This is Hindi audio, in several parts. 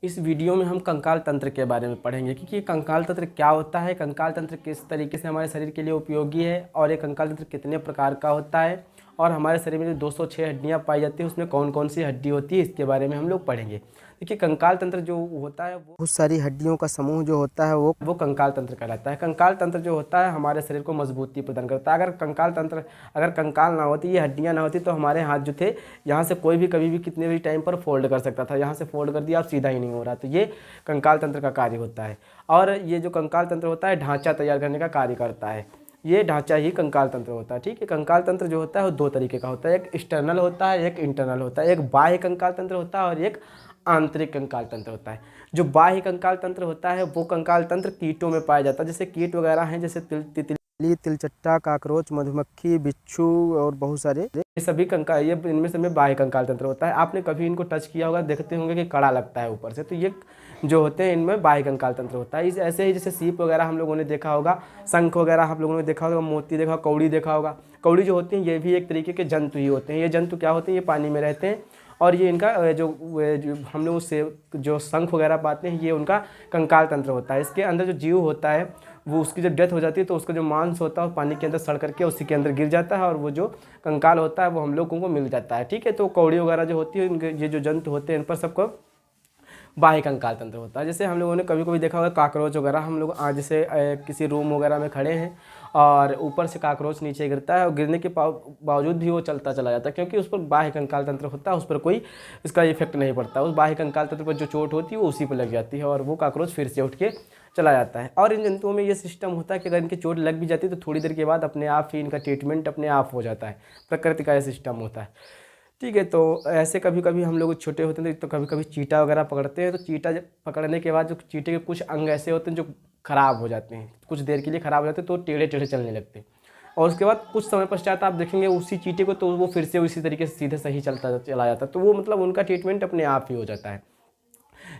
इस वीडियो में हम कंकाल तंत्र के बारे में पढ़ेंगे कि कंकाल तंत्र क्या होता है, कंकाल तंत्र किस तरीके से हमारे शरीर के लिए उपयोगी है और ये कंकाल तंत्र कितने प्रकार का होता है और हमारे शरीर में जो 206 हड्डियाँ पाई जाती हैं उसमें कौन कौन सी हड्डी होती है, इसके बारे में हम लोग पढ़ेंगे। देखिए कंकाल तंत्र जो होता है वो बहुत सारी हड्डियों का समूह जो होता है वो कंकाल तंत्र कहलाता है। कंकाल तंत्र जो होता है हमारे शरीर को मजबूती प्रदान करता है। अगर कंकाल ना होती, ये हड्डियाँ ना होती तो हमारे हाथ जो थे यहाँ से कोई भी कभी भी कितने भी टाइम पर फोल्ड कर सकता था। यहाँ से फोल्ड कर दिया अब सीधा ही नहीं हो रहा, तो ये कंकाल तंत्र का कार्य होता है। और ये जो कंकाल तंत्र होता है ढांचा तैयार करने का कार्य करता है। ये ढांचा ही कंकाल तंत्र होता है। ठीक है, कंकाल तंत्र जो होता है वो दो तरीके का होता है, एक एक्सटर्नल होता है, एक इंटरनल होता है। एक बाह्य कंकाल तंत्र होता है और एक आंतरिक कंकाल तंत्र होता है। जो बाह्य कंकाल तंत्र होता है वो कंकाल तंत्र कीटों में पाया जाता है, जैसे कीट वगैरह हैं, जैसे तितली, तिलचट्टा, काकरोच, मधुमक्खी, बिच्छू और बहुत सारे ये सभी कंकाल, ये इनमें से बाह्य कंकाल तंत्र होता है। आपने कभी इनको टच किया होगा, देखते होंगे कि कड़ा लगता है ऊपर से, तो ये जो होते हैं इनमें बाह्य कंकाल तंत्र होता है। इस ऐसे ही जैसे सीप वगैरह हम लोगों ने देखा होगा, शंख वगैरह आप लोगों ने देखा होगा, मोती देखा, कौड़ी देखा होगा। कौड़ी जो होती हैं ये भी एक तरीके के जंतु ही होते हैं। ये जंतु क्या होते हैं, ये पानी में रहते हैं और ये इनका जो हम लोग उससे जो शंख वगैरह पाते हैं ये उनका कंकाल तंत्र होता है। इसके अंदर जो जीव होता है वो उसकी जब डेथ हो जाती है तो उसका जो मांस होता है वो पानी के अंदर सड़ करके उसी के अंदर गिर जाता है और वो जो कंकाल होता है वो हम लोगों को मिल जाता है। ठीक है, तो कौड़ी वगैरह जो होती है इनके ये जो जंतु होते हैं इन पर सबको बाह्य कंकाल तंत्र होता है। जैसे हम लोगों ने कभी कभी देखा होगा काकरोच वगैरह, हम लोग आज जैसे किसी रूम वगैरह में खड़े हैं और ऊपर से काकरोच नीचे गिरता है और गिरने के बावजूद भी वो चलता चला जाता है, क्योंकि उस पर बाह्य कंकाल तंत्र होता है, उस पर कोई इसका इफेक्ट नहीं पड़ता। उस बाह्य कंकाल तंत्र पर जो चोट होती है वो उसी पर लग जाती है और वो काकरोच फिर से उठ के चला जाता है। और इन जंतुओं में ये सिस्टम होता है कि अगर इनकी चोट लग भी जाती है तो थोड़ी देर के बाद अपने आप ही इनका ट्रीटमेंट अपने आप हो जाता है। प्रकृति का ये सिस्टम होता है। ठीक है, तो ऐसे कभी कभी हम लोग छोटे होते हैं तो कभी कभी चीटा वगैरह पकड़ते हैं, तो चीटा पकड़ने के बाद जो चीटे के कुछ अंग ऐसे होते हैं जो ख़राब हो जाते हैं, कुछ देर के लिए ख़राब हो जाते हैं, तो टेढ़े टेढ़े चलने लगते हैं और उसके बाद कुछ समय पश्चात आप देखेंगे उसी चीटे को तो वो फिर से उसी तरीके से सीधे सही चलता चला जाता है। तो वो मतलब उनका ट्रीटमेंट अपने आप ही हो जाता है।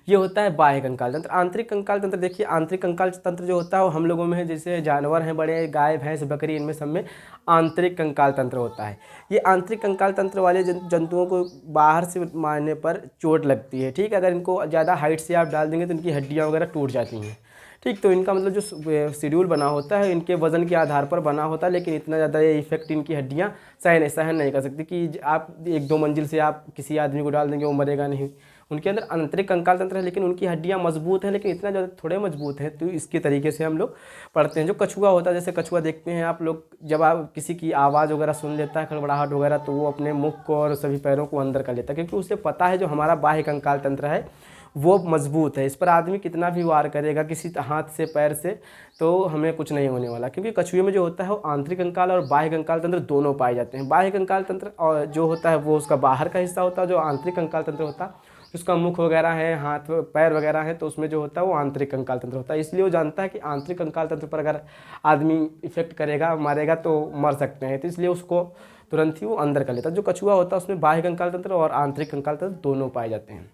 ये होता है बाह्य कंकाल तंत्र। आंतरिक कंकाल तंत्र देखिए, आंतरिक कंकाल तंत्र जो होता है वो हम लोगों में है, जैसे जानवर हैं बड़े, गाय भैंस बकरी, इनमें सब में आंतरिक कंकाल तंत्र होता है। ये आंतरिक कंकाल तंत्र वाले जंतुओं को बाहर से मारने पर चोट लगती है। ठीक है, अगर इनको ज़्यादा हाइट से आप डाल देंगे तो इनकी हड्डियाँ वगैरह टूट जाती हैं। ठीक, तो इनका मतलब जो शेड्यूल बना होता है इनके वजन के आधार पर बना होता है, लेकिन इतना ज़्यादा ये इफेक्ट इनकी हड्डियाँ सहन नहीं कर सकती कि आप 1-2 मंजिल से आप किसी आदमी को डाल देंगे वो मरेगा नहीं। उनके अंदर आंतरिक कंकाल तंत्र है लेकिन उनकी हड्डियाँ मजबूत हैं, लेकिन इतना ज़्यादा थोड़े मजबूत हैं। तो इसके तरीके से हम लोग पढ़ते हैं। जो कछुआ होता है, जैसे कछुआ देखते हैं आप लोग, जब आप किसी की आवाज़ वगैरह सुन लेता है, खड़बड़ाहट वगैरह, तो वो अपने मुख को और सभी पैरों को अंदर कर लेता है, क्योंकि उसे पता है जो हमारा बाह्य कंकाल तंत्र है वो मजबूत है, इस पर आदमी कितना भी वार करेगा किसी हाथ से पैर से तो हमें कुछ नहीं होने वाला। क्योंकि कछुए में जो होता है वो आंतरिक कंकाल और बाह्य कंकाल तंत्र दोनों पाए जाते हैं। बाह्य कंकाल तंत्र और जो होता है वो उसका बाहर का हिस्सा होता है, जो आंतरिक कंकाल तंत्र होता है उसका मुख वगैरह है, हाथ पैर वगैरह है, तो उसमें जो होता है वो आंतरिक कंकाल तंत्र होता है। इसलिए वो जानता है कि आंतरिक कंकाल तंत्र पर अगर आदमी इफेक्ट करेगा, मारेगा तो मर सकते हैं, तो इसलिए उसको तुरंत ही वो अंदर कर लेता है। जो कछुआ होता है उसमें बाह्य कंकाल तंत्र और आंतरिक कंकाल तंत्र दोनों पाए जाते हैं।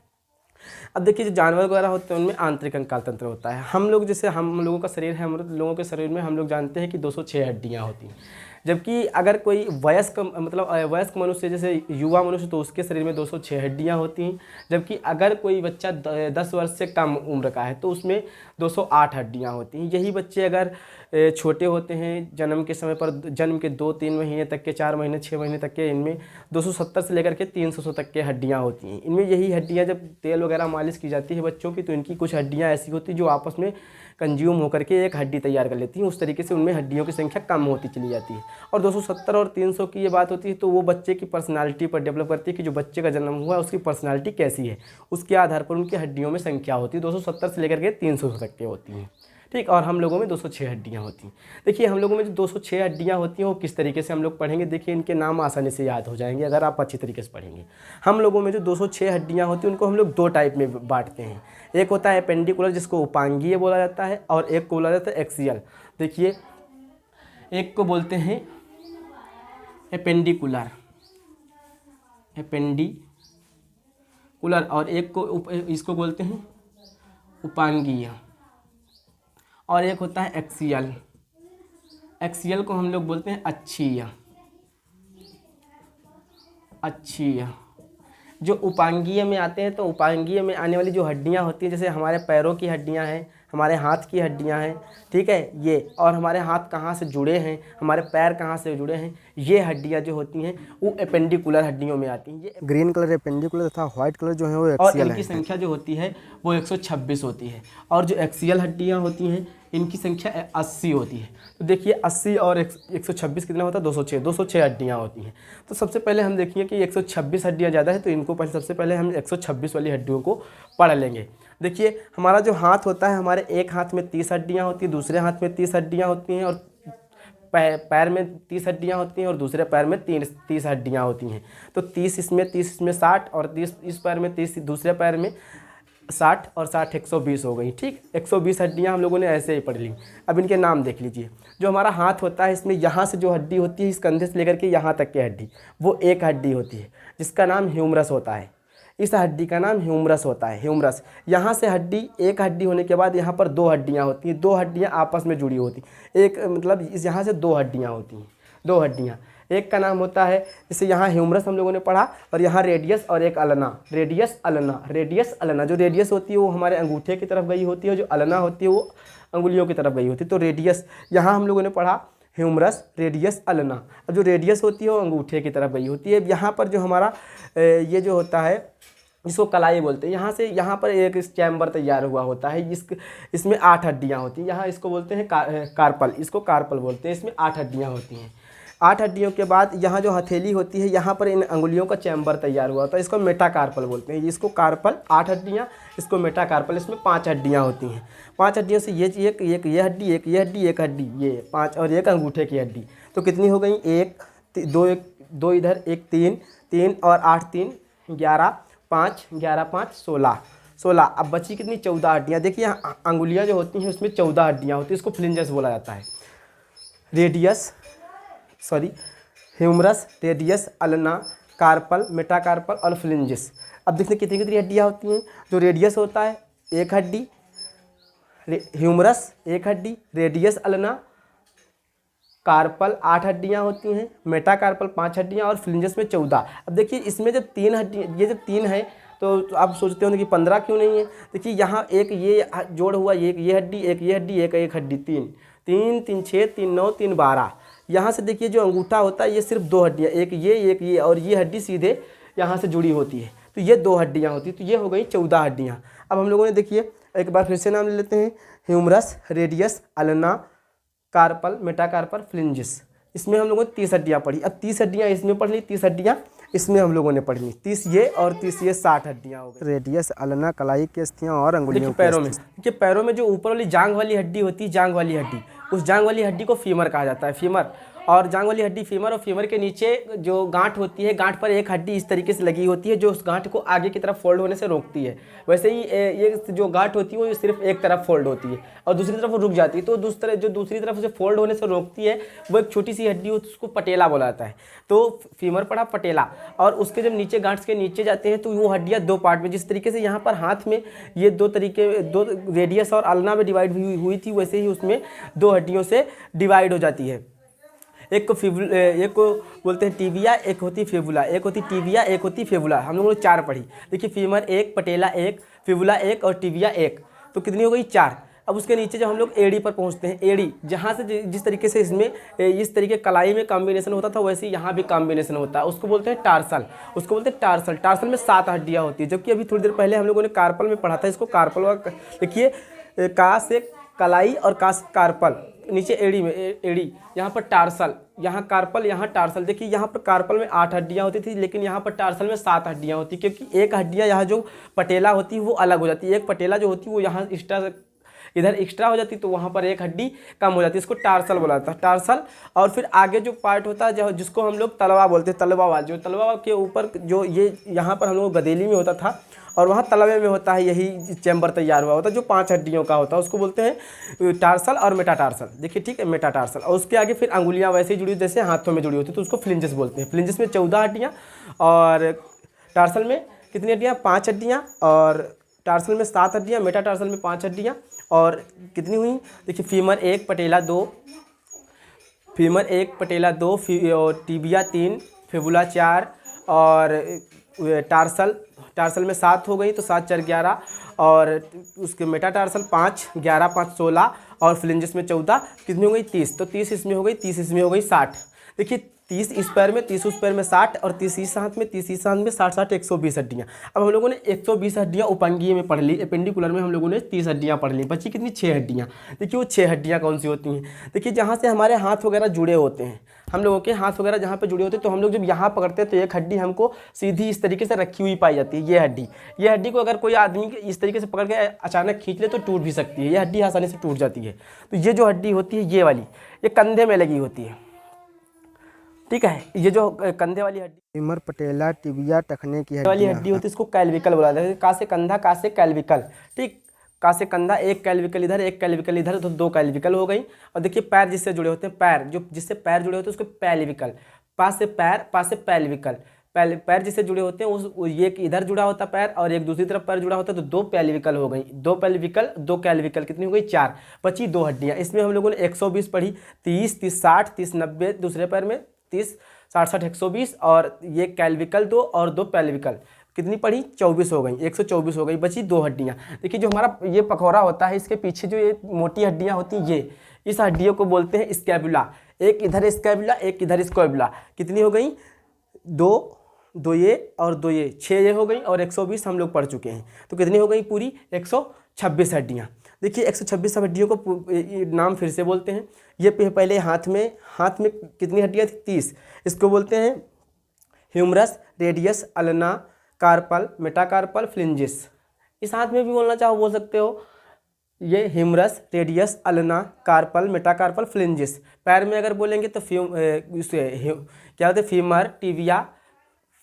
अब देखिए जो जानवर वगैरह होते हैं उनमें आंतरिक कंकाल तंत्र होता है। हम लोग जैसे हम लोगों का शरीर है, हम लोगों के शरीर में हम लोग जानते हैं कि 206 हड्डियाँ होती हैं, जबकि अगर कोई वयस्क मनुष्य जैसे युवा मनुष्य तो उसके शरीर में 206 हड्डियाँ होती हैं। जबकि अगर कोई बच्चा 10 वर्ष से कम उम्र का है तो उसमें 208 हड्डियाँ होती हैं। यही बच्चे अगर छोटे होते हैं जन्म के समय पर, जन्म के 2-3 महीने तक के, 4 महीने 6 महीने तक के, इनमें 270 से लेकर के 300 तक के हड्डियाँ होती हैं। इनमें यही हड्डियाँ जब तेल वगैरह मालिश की जाती है बच्चों की तो इनकी कुछ हड्डियाँ ऐसी होती हैं जो आपस में कंज्यूम होकर के एक हड्डी तैयार कर लेती हैं। उस तरीके से उनमें हड्डियों की संख्या कम होती चली जाती है। और 270 और 300 की ये बात होती है तो वो बच्चे की पर्सनालिटी पर डेवलप करती है कि जो बच्चे का जन्म हुआ है उसकी पर्सनालिटी कैसी है, उसके आधार पर उनकी हड्डियों में संख्या होती है। 270 से लेकर के 300 तक की होती हैं। ठीक, और हम लोगों में 206 हड्डियाँ होती हैं। देखिए हम लोगों में जो 206 हड्डियाँ होती हैं वो किस तरीके से हम लोग पढ़ेंगे, देखिए इनके नाम आसानी से याद हो जाएंगे अगर आप अच्छी तरीके से पढ़ेंगे। हम लोगों में जो 206 हड्डियाँ होती हैं उनको हम लोग 2 टाइप में बांटते हैं। एक होता है एपेंडिकुलर जिसको उपांगीय बोला जाता है, और एक को बोला जाता है एक्सियल। देखिए एक को बोलते हैं एपेंडिकुलर और एक को इसको बोलते हैं उपांगीय, और एक होता है एक्सियल को हम लोग बोलते हैं अक्षीय। जो उपांगीय में आते हैं, तो उपांगीय में आने वाली जो हड्डियाँ होती हैं, जैसे हमारे पैरों की हड्डियाँ हैं, हमारे हाथ की हड्डियाँ हैं, ठीक है ये, और हमारे हाथ कहाँ से जुड़े हैं, हमारे पैर कहाँ से जुड़े हैं, ये हड्डियाँ जो होती हैं वो एपेंडिकुलर हड्डियों में आती हैं। ये ग्रीन कलर एपेंडिकुलर तथा व्हाइट कलर जो है वो एक्सियल है। और इनकी संख्या जो होती है वो 126 होती है। और जो एक्सियल हड्डियाँ होती हैं इनकी संख्या 80 होती है। तो देखिए 80 और 126 कितना होता है, 206 हड्डियाँ होती हैं। तो सबसे पहले हम देखिए कि 126 हड्डियाँ ज़्यादा है, तो इनको पहले सबसे पहले हम 126 वाली हड्डियों को पढ़ लेंगे। देखिए हमारा जो हाथ होता है, हमारे एक हाथ में 30 हड्डियाँ होती हैं, दूसरे हाथ में 30 हड्डियाँ होती हैं, और पैर में 30 हड्डियाँ होती हैं, और दूसरे पैर में 30 हड्डियाँ होती हैं। तो 30 इसमें 60, और 30 इस पैर में 30 दूसरे पैर में 60, और 60 120 हो गई। ठीक, 120 हड्डियाँ हम लोगों ने ऐसे ही पढ़ ली। अब इनके नाम देख लीजिए। जो हमारा हाथ होता है, इसमें यहाँ से जो हड्डी होती है, इस कंधे से लेकर के यहाँ तक की हड्डी, वो एक हड्डी होती है जिसका नाम ह्यूमरस होता है। इस हड्डी का नाम ह्यूमरस होता है, ह्यूमरस। यहाँ से हड्डी, एक हड्डी होने के बाद यहाँ पर 2 हड्डियाँ होती हैं, 2 हड्डियाँ आपस में जुड़ी होती, एक मतलब इस यहाँ से 2 हड्डियाँ होती हैं, 2 हड्डियाँ। एक का नाम होता है, जैसे यहाँ ह्यूमरस हम लोगों ने पढ़ा, और यहाँ रेडियस और एक ulna, radius ulna, radius ulna. जो रेडियस होती है वो हमारे अंगूठे की तरफ गई होती है, जो अल्ना होती है वो अंगुलियों की तरफ गई होती है। तो रेडियस यहाँ हम लोगों ने पढ़ा, ह्यूमरस, रेडियस, अल्ना। अब जो रेडियस होती है वो अंगूठे की तरफ गई होती है। यहाँ पर जो हमारा ये जो होता है, इसको कलाई बोलते हैं। यहाँ से यहाँ पर एक चैम्बर तैयार हुआ होता है, इसमें 8 हड्डियाँ होती हैं। यहाँ इसको बोलते हैं कार्पल, इसको कार्पल बोलते हैं। इसमें 8 हड्डियाँ होती हैं। 8 हड्डियों के बाद यहाँ जो हथेली होती है, यहाँ पर इन अंगुलियों का चैम्बर तैयार हुआ होता है, इसको मेटाकार्पल बोलते हैं। इसको कार्पल 8 हड्डियाँ, इसको मेटाकार्पल, इसमें 5 हड्डियाँ होती हैं। 5 हड्डियों से ये हड्डी, एक ये हड्डी, एक हड्डी, ये 5, और एक अंगूठे की हड्डी। तो कितनी हो गई, 1 2 इधर, 1 3 और 8 3 11 5 11 5 16। अब बची कितनी, 14 हड्डियाँ। देखिए अंगुलियाँ जो होती हैं उसमें 14 हड्डियाँ होती हैं, इसको फ्लिंजस बोला जाता है। Humerus, radius, ulna, carpal, metacarpal और फ्लिंजिस। अब देखते कितनी कितनी हड्डियाँ होती हैं। जो रेडियस होता है 1 हड्डी, ह्यूमरस 1 हड्डी, रेडियस, अल्ना, कार्पल 8 हड्डियाँ होती हैं, मेटाकार्पल 5 हड्डियाँ, और फ्लिंजस में 14। अब देखिए इसमें जब 3 हड्डी, ये जब 3 है तो आप सोचते होंगे कि 15 क्यों नहीं है। देखिए यहाँ एक ये जोड़ हुआ, ये हड्डी, एक ये हड्डी, एक हड्डी, 3 3 6 3 9 3 12। यहाँ से देखिए जो अंगूठा होता है ये सिर्फ 2 हड्डियाँ, एक ये, और ये हड्डी सीधे यहाँ से जुड़ी होती है, तो ये 2 हड्डियाँ होती हैं। तो ये हो गई 14 हड्डियाँ। अब हम लोगों ने देखिए एक बार फिर से नाम ले लेते हैं, humerus, radius, ulna, carpal, metacarpal, phalanges. इसमें हम लोगों ने 30 हड्डियाँ पढ़ी। अब 30 हड्डियाँ इसमें पढ़ ली, 30 हड्डियाँ इसमें हम लोगों ने पढ़ ली, 30 ये और 30 ये, 60 हड्डियाँ हो गई। रेडियस, अल्ना, कलाई की अस्थियाँ और अंगुलियों के पैरों में। देखिए पैरों में जो ऊपर वाली जांघ वाली हड्डी होती है, जांघ वाली हड्डी, उस जांघ वाली हड्डी को फीमर कहा जाता है, फीमर। और जांघ वाली हड्डी फीमर, और फीमर के नीचे जो गांठ होती है, गांठ पर एक हड्डी इस तरीके से लगी होती है जो उस गांठ को आगे की तरफ फोल्ड होने से रोकती है। वैसे ही ये जो गांठ होती है वो सिर्फ एक तरफ फोल्ड होती है और दूसरी तरफ रुक जाती है। तो दूसरी तरफ उसे फोल्ड होने से रोकती है वो एक छोटी सी हड्डी होती है, उसको पटेला बोला जाता है। तो फीमर पड़ा, पटेला, और उसके जब नीचे गांठ के नीचे जाते हैं तो वो हड्डियाँ 2 पार्ट में, जिस तरीके से यहाँ पर हाथ में ये 2 रेडियस और अल्ना में डिवाइड हुई थी, वैसे ही उसमें 2 हड्डियों से डिवाइड हो जाती है। एक को बोलते हैं टिबिया, एक होती फेबुला, एक होती टिबिया, एक होती फेबुला। हम लोगों ने 4 पढ़ी। देखिए फीमर 1, पटेला 1, फेबुला 1 और टिबिया 1, तो कितनी हो गई, 4। अब उसके नीचे जब हम लोग एड़ी पर पहुंचते हैं, एड़ी जहाँ से जिस तरीके से इसमें इस तरीके कलाई में कॉम्बिनेशन होता था वैसे यहाँ भी कॉम्बिनेशन होता है, उसको बोलते हैं टार्सल, उसको बोलते हैं टार्सल। टार्सल में 7 हड्डियाँ होती है, जबकि अभी थोड़ी देर पहले हम लोगों ने कार्पल में पढ़ा था, इसको कार्पल। देखिए का से कलाई और का से कार्पल, नीचे एड़ी में एड़ी, यहाँ पर टार्सल, यहाँ कार्पल, यहाँ टार्सल। देखिए यहाँ पर कार्पल में 8 हड्डियाँ होती थी, लेकिन यहाँ पर टार्सल में 7 हड्डियाँ होती, क्योंकि एक हड्डियाँ यहाँ जो पटेला होती है वो अलग हो जाती है। एक पटेला जो होती है वो यहाँ इधर एक्स्ट्रा हो जाती, तो वहाँ पर एक हड्डी कम हो जाती है, इसको टार्सल बोला जाता है, टार्सल। और फिर आगे जो पार्ट होता है जिसको हम लोग तलवा बोलते हैं, तलवा वाला, जो तलवा के ऊपर जो ये यहाँ पर हम लोग गदेली में होता था और वहाँ तलवे में होता है, यही चैम्बर तैयार हुआ होता है जो 5 हड्डियों का होता है, उसको बोलते हैं टार्सल और मेटाटार्सल। देखिए ठीक है, मेटाटार्सल। और उसके आगे फिर अंगुलियाँ वैसे ही जुड़ी जैसे हाथों में जुड़ी होती है, तो उसको फ्लिंजिस बोलते हैं। फ्लिंजिस में 14 हड्डियाँ और टार्सल में कितनी हड्डियाँ, 5 हड्डियाँ, और टार्सल में 7 हड्डियाँ, मेटाटार्सल में 5 हड्डियाँ। और कितनी हुई, देखिए फीमर 1, पटेला 2, फीमर 1, पटेला 2, टिबिया 3, फेबुला 4 और टार्सल, टार्सल में 7 हो गई तो 7 4 11, और उसके मेटाटार्सल 5, 11 5 16, और फ्लिंजिस में 14, कितनी हो गई 30। तो 30 इसमें हो गई, 30 इसमें हो गई 60। देखिए 30 इस पैर में, 30 उस पैर में 60, और 30 इस हाथ में, 30 इस हाथ में, 60 60 120 हड्डियाँ। अब हम लोगों ने 120 हड्डियाँ उपंगीय में पढ़ ली, एपेंडिकुलर में हम लोगों ने 30 हड्डियाँ पढ़ ली, बची कितनी 6 हड्डियाँ। देखिए वो 6 हड्डियाँ कौन सी होती हैं। देखिए जहाँ से हमारे हाथ वगैरह जुड़े होते हैं, हम लोगों के हाथ वगैरह जहाँ पे जुड़े होते हैं, तो हम लोग जब यहाँ पकड़ते हैं तो एक हड्डी हमको सीधी इस तरीके से रखी हुई पाई जाती है। ये हड्डी को अगर कोई आदमी इस तरीके से पकड़ के अचानक खींच ले तो टूट भी सकती है, ये हड्डी आसानी से टूट जाती है। तो ये जो हड्डी होती है ये वाली, ये कंधे में लगी होती है, ठीक है। ये जो कंधे वाली हड्डी, फीमर, पटेला, टिबिया, टखने की वाली हड्डी होती है, इसको कैल्विकल बोला जाता है। का से कंधा, का से कैल्विकल, ठीक। का से कंधा, एक कैल्विकल इधर, एक कैल्विकल इधर, तो 2 कैल्विकल हो गई। और देखिए पैर जिससे जुड़े होते हैं, पैर जो जिससे पैर जुड़े होते हैं उसको पैल्विकल, पा से पैर, पा से पैल्विकल, पैर जिससे जुड़े होते हैं उस ये इधर जुड़ा होता है पैर, और एक दूसरी तरफ पैर जुड़ा होता है, तो 2 पैल्विकल हो गई। 2 पैल्विकल, 2 कैल्विकल, कितनी हो गई 4। बची 2 हड्डियाँ। इसमें हम लोगों ने 120 पढ़ी, 30 30 60, 30 90 दूसरे पैर में, 30 60 60 120, और ये कैल्विकल 2 और 2 पैल्विकल, कितनी पड़ी 24 हो गई, 124 हो गई। बची 2 हड्डियाँ। देखिए जो हमारा ये पखौरा होता है, इसके पीछे जो ये मोटी हड्डियाँ होती हैं, ये इस हड्डियों को बोलते हैं स्कैपुला। एक इधर स्कैपुला, एक इधर स्कैपुला, कितनी हो गई 2 ये और 2 ये, 6 ये हो गई, और 120 हम लोग पढ़ चुके हैं। तो कितनी हो गई पूरी 126 हड्डियाँ। देखिए 126 हड्डियों को नाम फिर से बोलते हैं। ये पहले हाथ में कितनी हड्डियाँ थी 30, इसको बोलते हैं humerus, radius, ulna, carpal, metacarpal, phalanges. इस हाथ में भी बोलना चाहो बोल सकते हो, ये humerus, radius, ulna, carpal, metacarpal, phalanges. पैर में अगर बोलेंगे तो क्या होते हैं femur, tibia,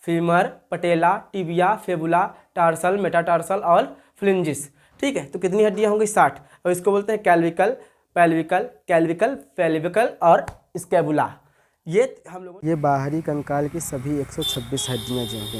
femur, patella, tibia, fibula, tarsal, metatarsal और फ्लिंजिस, ठीक है। तो कितनी हड्डियाँ होंगी 60, और इसको बोलते हैं कैल्विकल, पैल्विकल, कैल्विकल, पैल्विकल और स्कैपुला। ये हम लोग, ये बाहरी कंकाल की सभी 126 हड्डियाँ जो हैं।